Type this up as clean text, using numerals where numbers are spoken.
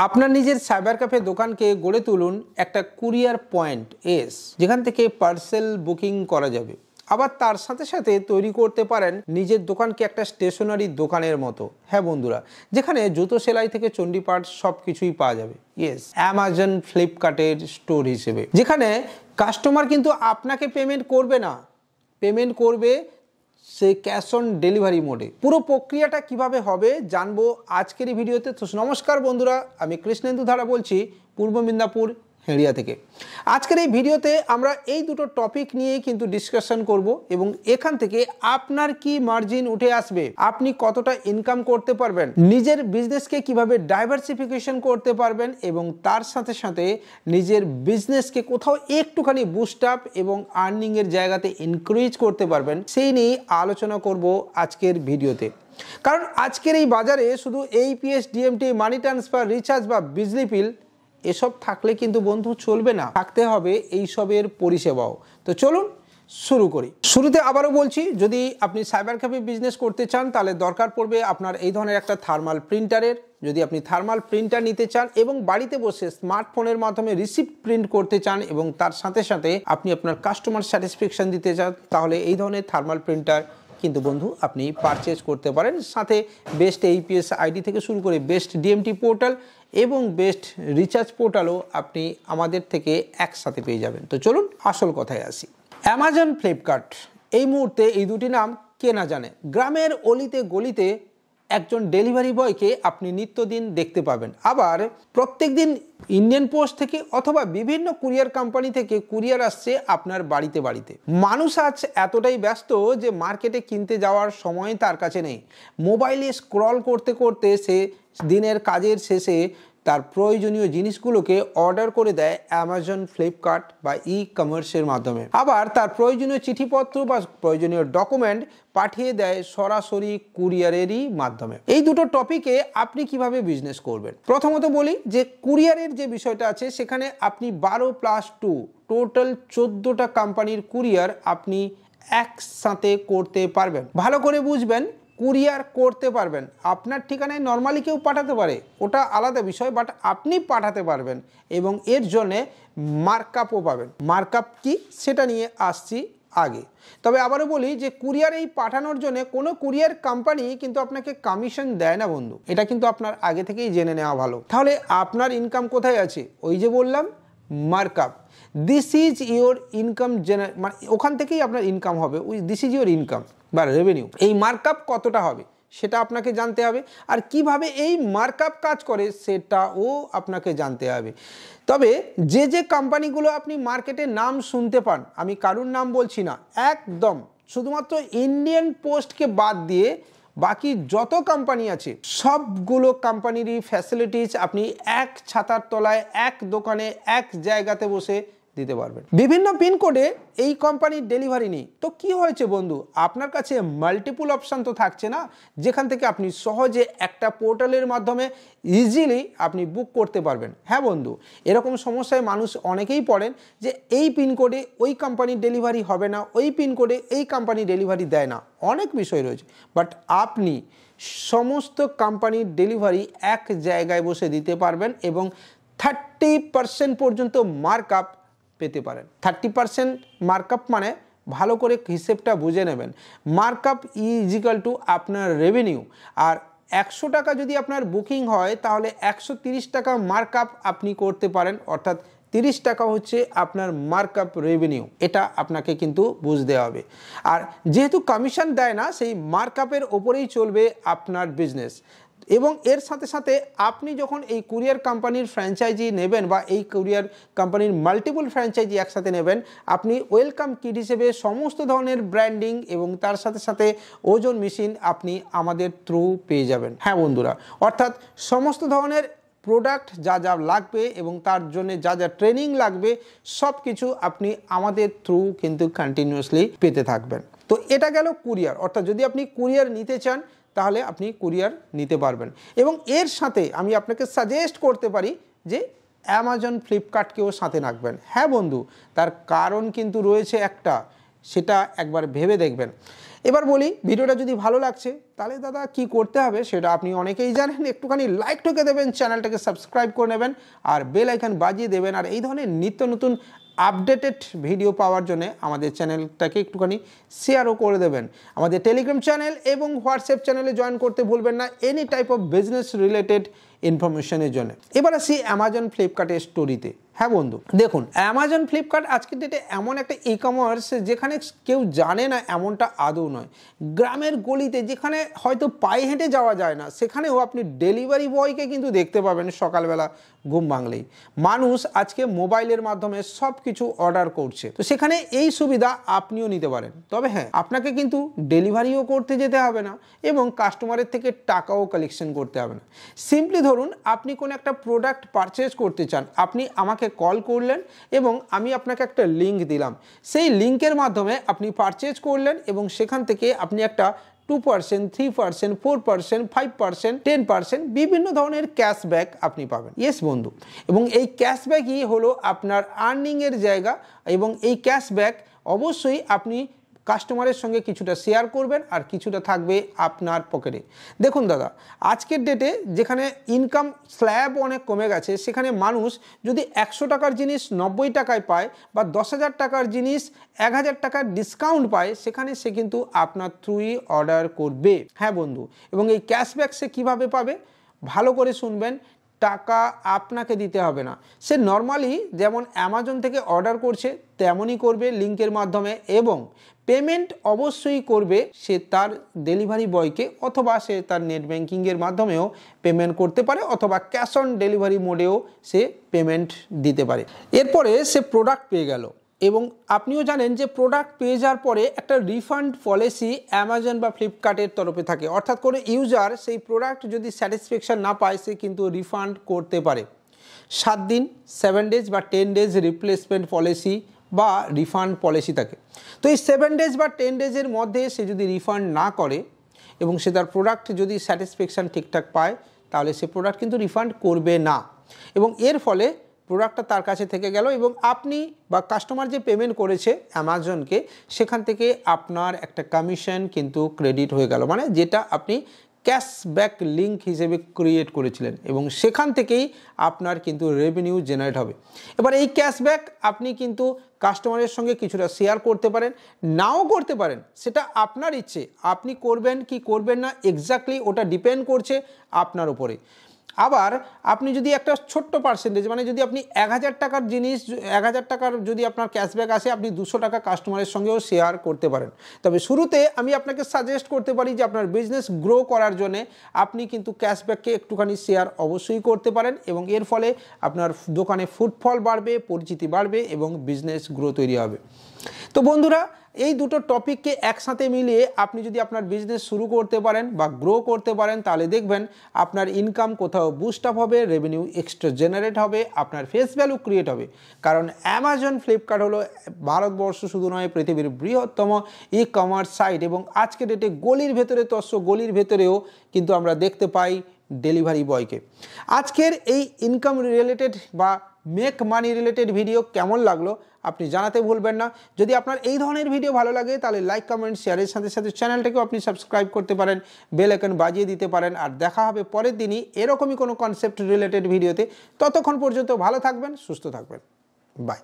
আপনার নিজের cyber cafe দোকানকে গড়ে তুলুন একটা কুরিয়ার পয়েন্ট যেখান থেকে পার্সেল বুকিং করা যাবে। আবার তার সাথে সাথে তৈরি করতে পারেন নিজের দোকানকে একটা স্টেশনারি দোকানের মতো। হ্যাঁ বন্ধুরা, যেখানে জুতো সেলাই থেকে চণ্ডীপাঠ সব কিছুই পাওয়া যাবে। অ্যামাজন ফ্লিপকার্টের স্টোর হিসেবে, যেখানে কাস্টমার কিন্তু আপনাকে পেমেন্ট করবে না, পেমেন্ট করবে সে ক্যাশ অন ডেলিভারি মোডে। পুরো প্রক্রিয়াটা কিভাবে হবে জানবো আজকের এই ভিডিওতে। তো নমস্কার বন্ধুরা, আমি কৃষ্ণেন্দু ধারা বলছি পূর্ব মেদিনীপুর হেড়িয়া থেকে। আজকের এই ভিডিওতে আমরা এই দুটো টপিক নিয়ে কিন্তু ডিসকাশন করব এবং এখান থেকে আপনার কি মার্জিন উঠে আসবে, আপনি কতটা ইনকাম করতে পারবেন, নিজের বিজনেসকে কিভাবে ডাইভার্সিফিকেশন করতে পারবেন এবং তার সাথে সাথে নিজের বিজনেসকে কোথাও একটুখানি বুস্ট আপ এবং আর্নিং এর জায়গাতে ইনক্রিজ করতে পারবেন, সেই নিয়ে আলোচনা করব আজকের ভিডিওতে। কারণ আজকের এই বাজারে শুধু APS, DMT, money transfer, recharge বা বিজলি বিল এসব থাকলে কিন্তু বন্ধু চলবে না, থাকতে হবে এইসবের পরিষেবাও। তো চলুন শুরু করি। শুরুতে আবারও বলছি, যদি আপনি সাইবার ক্যাফে বিজনেস করতে চান তাহলে দরকার পড়বে আপনার এই ধরনের একটা থার্মাল প্রিন্টারের। যদি আপনি থার্মাল প্রিন্টার নিতে চান এবং বাড়িতে বসে স্মার্টফোনের মাধ্যমে রিসিপ্ট প্রিন্ট করতে চান এবং তার সাথে সাথে আপনি আপনার কাস্টমার স্যাটিসফ্যাকশন দিতে চান, তাহলে এই ধরনের থার্মাল প্রিন্টার কিন্তু বন্ধু আপনি পারচেজ করতে পারেন। সাথে বেস্ট APS আইডি থেকে শুরু করে বেস্ট DMT পোর্টাল এবং বেস্ট রিচার্জ পোর্টালও আপনি আমাদের থেকে একসাথে পেয়ে যাবেন। তো চলুন আসল কথায় আসি। অ্যামাজন, ফ্লিপকার্ট, এই মুহূর্তে এই দুটি নাম কে না জানে। গ্রামের অলিতে গলিতে একজন ডেলিভারি বয়কে আপনি নিত্যদিন দেখতে পাবেন। আবার প্রত্যেক দিন ইন্ডিয়ান পোস্ট থেকে অথবা বিভিন্ন কুরিয়ার কোম্পানি থেকে কুরিয়ার আসছে আপনার বাড়িতে বাড়িতে। মানুষ আজ এতটাই ব্যস্ত যে মার্কেটে কিনতে যাওয়ার সময় তার কাছে নেই। মোবাইলে স্ক্রল করতে করতে সে দিনের কাজের শেষে তার প্রয়োজনীয় জিনিসগুলোকে অর্ডার করে দেয় অ্যামাজন, ফ্লিপকার্ট বা কমার্সের মাধ্যমে। আবার তার প্রয়োজনীয় চিঠিপত্র বা প্রয়োজনীয় ডকুমেন্ট পাঠিয়ে দেয় সরাসরি কুরিয়ারেরই মাধ্যমে। এই দুটো টপিকে আপনি কিভাবে বিজনেস করবেন। প্রথমত বলি যে কুরিয়ারের যে বিষয়টা আছে, সেখানে আপনি 12+2 টোটাল 14টা কোম্পানির কুরিয়ার আপনি একসাথে করতে পারবেন। ভালো করে বুঝবেন, কুরিয়ার করতে পারবেন। আপনার ঠিকানায় নর্মালি কেউ পাঠাতে পারে, ওটা আলাদা বিষয়, বাট আপনি পাঠাতে পারবেন এবং এর জন্যে মার্কআপও পাবেন। মার্কআপ কি সেটা নিয়ে আসছি আগে। তবে আবারও বলি যে কুরিয়ার এই পাঠানোর জন্য কোনো কুরিয়ার কোম্পানি কিন্তু আপনাকে কমিশন দেয় না বন্ধু, এটা কিন্তু আপনার আগে থেকেই জেনে নেওয়া ভালো। তাহলে আপনার ইনকাম কোথায় আছে? ওই যে বললাম markup, this is your income মানে ওখান থেকেই আপনার ইনকাম হবে। দিস ইজ ইওর ইনকাম বা রেভিনিউ। এই মার্কআপ কতটা হবে সেটা আপনাকে জানতে হবে, আর কিভাবে এই মার্কআপ কাজ করে সেটাও আপনাকে জানতে হবে। তবে যে যে কোম্পানিগুলো আপনি মার্কেটে নাম শুনতে পান, আমি কারুর নাম বলছি না, একদম শুধুমাত্র ইন্ডিয়ান পোস্টকে বাদ দিয়ে বাকি যত কোম্পানি আছে সবগুলো কোম্পানিরই ফ্যাসিলিটিস আপনি এক ছাতার তলায়, এক দোকানে, এক জায়গাতে বসে দিতে পারবেন। বিভিন্ন পিনকোডে এই কোম্পানির ডেলিভারি নেই, তো কি হয়েছে বন্ধু, আপনার কাছে মাল্টিপল অপশান তো থাকছে না, যেখান থেকে আপনি সহজে একটা পোর্টালের মাধ্যমে ইজিলি আপনি বুক করতে পারবেন। হ্যাঁ বন্ধু, এরকম সমস্যায় মানুষ অনেকেই পড়েন যে এই পিনকোডে ওই কোম্পানির ডেলিভারি হবে না, ওই পিনকোডে এই কোম্পানি ডেলিভারি দেয় না, অনেক বিষয় রয়েছে। বাট আপনি সমস্ত কোম্পানির ডেলিভারি এক জায়গায় বসে দিতে পারবেন এবং 30% পর্যন্ত মার্কআপ পেতে পারেন। 30% মার্কআপ মানে ভালো করে হিসেবটা বুঝে নেবেন। মার্কআপ ইজিক্যাল টু আপনার রেভিনিউ। আর 100 টাকা যদি আপনার বুকিং হয় তাহলে 130 টাকা মার্কআপ আপনি করতে পারেন, অর্থাৎ 30 টাকা হচ্ছে আপনার মার্কআপ রেভিনিউ। এটা আপনাকে কিন্তু বুঝতে হবে। আর যেহেতু কমিশন দেয় না, সেই মার্কআপের ওপরেই চলবে আপনার বিজনেস। এবং এর সাথে সাথে আপনি যখন এই কুরিয়ার কোম্পানির ফ্র্যাঞ্চাইজি নেবেন বা এই কুরিয়ার কোম্পানির মাল্টিপল ফ্র্যাঞ্চাইজি একসাথে নেবেন, আপনি ওয়েলকাম কিট হিসেবে সমস্ত ধরনের ব্র্যান্ডিং এবং তার সাথে সাথে ওজন মেশিন আপনি আমাদের থ্রু পেয়ে যাবেন। হ্যাঁ বন্ধুরা, অর্থাৎ সমস্ত ধরনের প্রোডাক্ট যা যা লাগবে এবং তার জন্য যা যা ট্রেনিং লাগবে সব কিছু আপনি আমাদের থ্রু কিন্তু কন্টিনিউয়াসলি পেতে থাকবেন। তো এটা গেল কুরিয়ার, অর্থাৎ যদি আপনি কুরিয়ার নিতে চান তাহলে আপনি কুরিয়ার নিতে পারবেন। এবং এর সাথে আমি আপনাকে সাজেস্ট করতে পারি যে অ্যামাজন, ফ্লিপকার্টকেও সাথে রাখবেন। হ্যাঁ বন্ধু, তার কারণ কিন্তু রয়েছে একটা, সেটা একবার ভেবে দেখবেন। এবার বলি, ভিডিওটা যদি ভালো লাগছে তাহলে দাদা কি করতে হবে সেটা আপনি অনেকেই জানেন। একটুখানি লাইক ঠুকে দেবেন, চ্যানেলটাকে সাবস্ক্রাইব করে নেবেন আর বেল আইকন বাজিয়ে দেবেন। আর এই ধরনের নিত্য নতুন আপডেটেড ভিডিও পাওয়ার জন্য আমাদের চ্যানেলটাকে একটুখানি শেয়ারও করে দেবেন। আমাদের টেলিগ্রাম চ্যানেল এবং হোয়াটসঅ্যাপ চ্যানেলে জয়েন করতে ভুলবেন না any type of business related ইনফরমেশনের জন্য। এবার আসি অ্যামাজন ফ্লিপকার্টের স্টোরিতে। হ্যাঁ বন্ধু, দেখুন অ্যামাজন ফ্লিপকার্ট আজকের ডেটে এমন একটা ই কমার্স যেখানে কেউ জানে না এমনটা আদৌ নয়। গ্রামের গলিতে যেখানে হয়তো পায়ে হেঁটে যাওয়া যায় না, সেখানেও আপনি ডেলিভারি বয়কে কিন্তু দেখতে পাবেন সকালবেলা ঘুম ভাঙলেই। মানুষ আজকে মোবাইলের মাধ্যমে সব কিছু অর্ডার করছে, তো সেখানে এই সুবিধা আপনিও নিতে পারেন। তবে হ্যাঁ, আপনাকে কিন্তু ডেলিভারিও করতে যেতে হবে না এবং কাস্টমারের থেকে টাকাও কালেকশন করতে হবে না। সিম্পলি ধরুন আপনি কোনো একটা প্রোডাক্ট পারচেজ করতে চান, আপনি আমাকে কল করলেন এবং আমি আপনাকে একটা লিঙ্ক দিলাম, সেই লিঙ্কের মাধ্যমে আপনি পারচেজ করলেন এবং সেখান থেকে আপনি একটা 2%, 3%, 4%, 5%, 10% বিভিন্ন ধরনের ক্যাশব্যাক আপনি পাবেন। ইয়েস বন্ধু, এবং এই ক্যাশব্যাকই হলো আপনার আর্নিংয়ের জায়গা এবং এই ক্যাশব্যাক অবশ্যই আপনি কাস্টমারের সঙ্গে কিছুটা শেয়ার করবেন আর কিছুটা থাকবে আপনার পকেটে। দেখুন দাদা, আজকের ডেটে যেখানে ইনকাম স্ল্যাব অনেক কমে গেছে, সেখানে মানুষ যদি 100 টাকার জিনিস 90 টাকায় পায় বা 10,000 টাকার জিনিস 1,000 টাকার ডিসকাউন্ট পায়, সেখানে সে কিন্তু আপনার থ্রুই অর্ডার করবে। হ্যাঁ বন্ধু, এবং এই ক্যাশব্যাক সে কীভাবে পাবে ভালো করে শুনবেন। টাকা আপনাকে দিতে হবে না, সে নর্মালি যেমন অ্যামাজন থেকে অর্ডার করছে তেমনই করবে লিঙ্কের মাধ্যমে এবং পেমেন্ট অবশ্যই করবে সে তার ডেলিভারি বয়কে, অথবা সে তার নেট ব্যাঙ্কিংয়ের মাধ্যমেও পেমেন্ট করতে পারে অথবা ক্যাশ অন ডেলিভারি মোডেও সে পেমেন্ট দিতে পারে। এরপরে সে প্রোডাক্ট পেয়ে গেল এবং আপনিও জানেন যে প্রোডাক্ট পেয়ে যাওয়ার পরে একটা রিফান্ড পলিসি অ্যামাজন বা ফ্লিপকার্টের তরফে থাকে, অর্থাৎ কোনো ইউজার সেই প্রোডাক্ট যদি স্যাটিসফ্যাকশন না পায় সে কিন্তু রিফান্ড করতে পারে। 7 দিন, 7 ডেজ বা 10 ডেজ রিপ্লেসমেন্ট পলিসি বা রিফান্ড পলিসি থাকে। তো এই 7 ডেজ বা 10 ডেজের মধ্যে সে যদি রিফান্ড না করে এবং সে তার প্রোডাক্ট যদি স্যাটিসফ্যাকশন ঠিকঠাক পায়, তাহলে সে প্রোডাক্ট কিন্তু রিফান্ড করবে না এবং এর ফলে প্রোডাক্টটা তার কাছে থেকে গেল এবং আপনি বা কাস্টমার যে পেমেন্ট করেছে অ্যামাজনকে, সেখান থেকে আপনার একটা কমিশন কিন্তু ক্রেডিট হয়ে গেল, মানে যেটা আপনি ক্যাশব্যাক লিঙ্ক হিসেবে ক্রিয়েট করেছিলেন এবং সেখান থেকেই আপনার কিন্তু রেভিনিউ জেনারেট হবে। এবার এই ক্যাশব্যাক আপনি কিন্তু কাস্টমারের সঙ্গে কিছুটা শেয়ার করতে পারেন, নাও করতে পারেন, সেটা আপনার ইচ্ছে। আপনি করবেন কি করবেন না এক্স্যাক্টলি ওটা ডিপেন্ড করছে আপনার উপরে। আবার আপনি যদি একটা ছোট্ট পার্সেন্টেজ, মানে যদি আপনি 1,000 টাকার জিনিস 1,000 টাকার যদি আপনার ক্যাশব্যাক আসে, আপনি 200 টাকা কাস্টমারের সঙ্গেও শেয়ার করতে পারেন। তবে শুরুতে আমি আপনাকে সাজেস্ট করতে পারি যে আপনার বিজনেস গ্রো করার জন্য আপনি কিন্তু ক্যাশব্যাককে একটুখানি শেয়ার অবশ্যই করতে পারেন এবং এর ফলে আপনার দোকানে ফুটফল বাড়বে, পরিচিতি বাড়বে এবং বিজনেস গ্রো তৈরি হবে। তো বন্ধুরা, এই দুটো টপিককে একসাথে মিলিয়ে আপনি যদি আপনার বিজনেস শুরু করতে পারেন বা গ্রো করতে পারেন, তাহলে দেখবেন আপনার ইনকাম কোথাও বুস্ট আপ হবে, রেভিনিউ এক্সট্রা জেনারেট হবে, আপনার ফেস ভ্যালু ক্রিয়েট হবে। কারণ অ্যামাজন ফ্লিপকার্ট হলো ভারতবর্ষ শুধু নয়, পৃথিবীর বৃহত্তম ই কমার্স সাইট এবং আজকে ডেটে গলির ভেতরে গলির ভেতরেও কিন্তু আমরা দেখতে পাই ডেলিভারি বয়কে। আজকের এই ইনকাম রিলেটেড বা মেক মানি রিলেটেড ভিডিও কেমন লাগলো আপনি জানাতে ভুলবেন না। যদি আপনার এই ধরনের ভিডিও ভালো লাগে তাহলে লাইক, কমেন্ট, শেয়ারের সাথে সাথে চ্যানেলটাকেও আপনি সাবস্ক্রাইব করতে পারেন, বেল আইকন বাজিয়ে দিতে পারেন। আর দেখা হবে পরের দিনই এরকমই কোনো কনসেপ্ট রিলেটেড ভিডিওতে। ততক্ষণ পর্যন্ত ভালো থাকবেন, সুস্থ থাকবেন, বাই।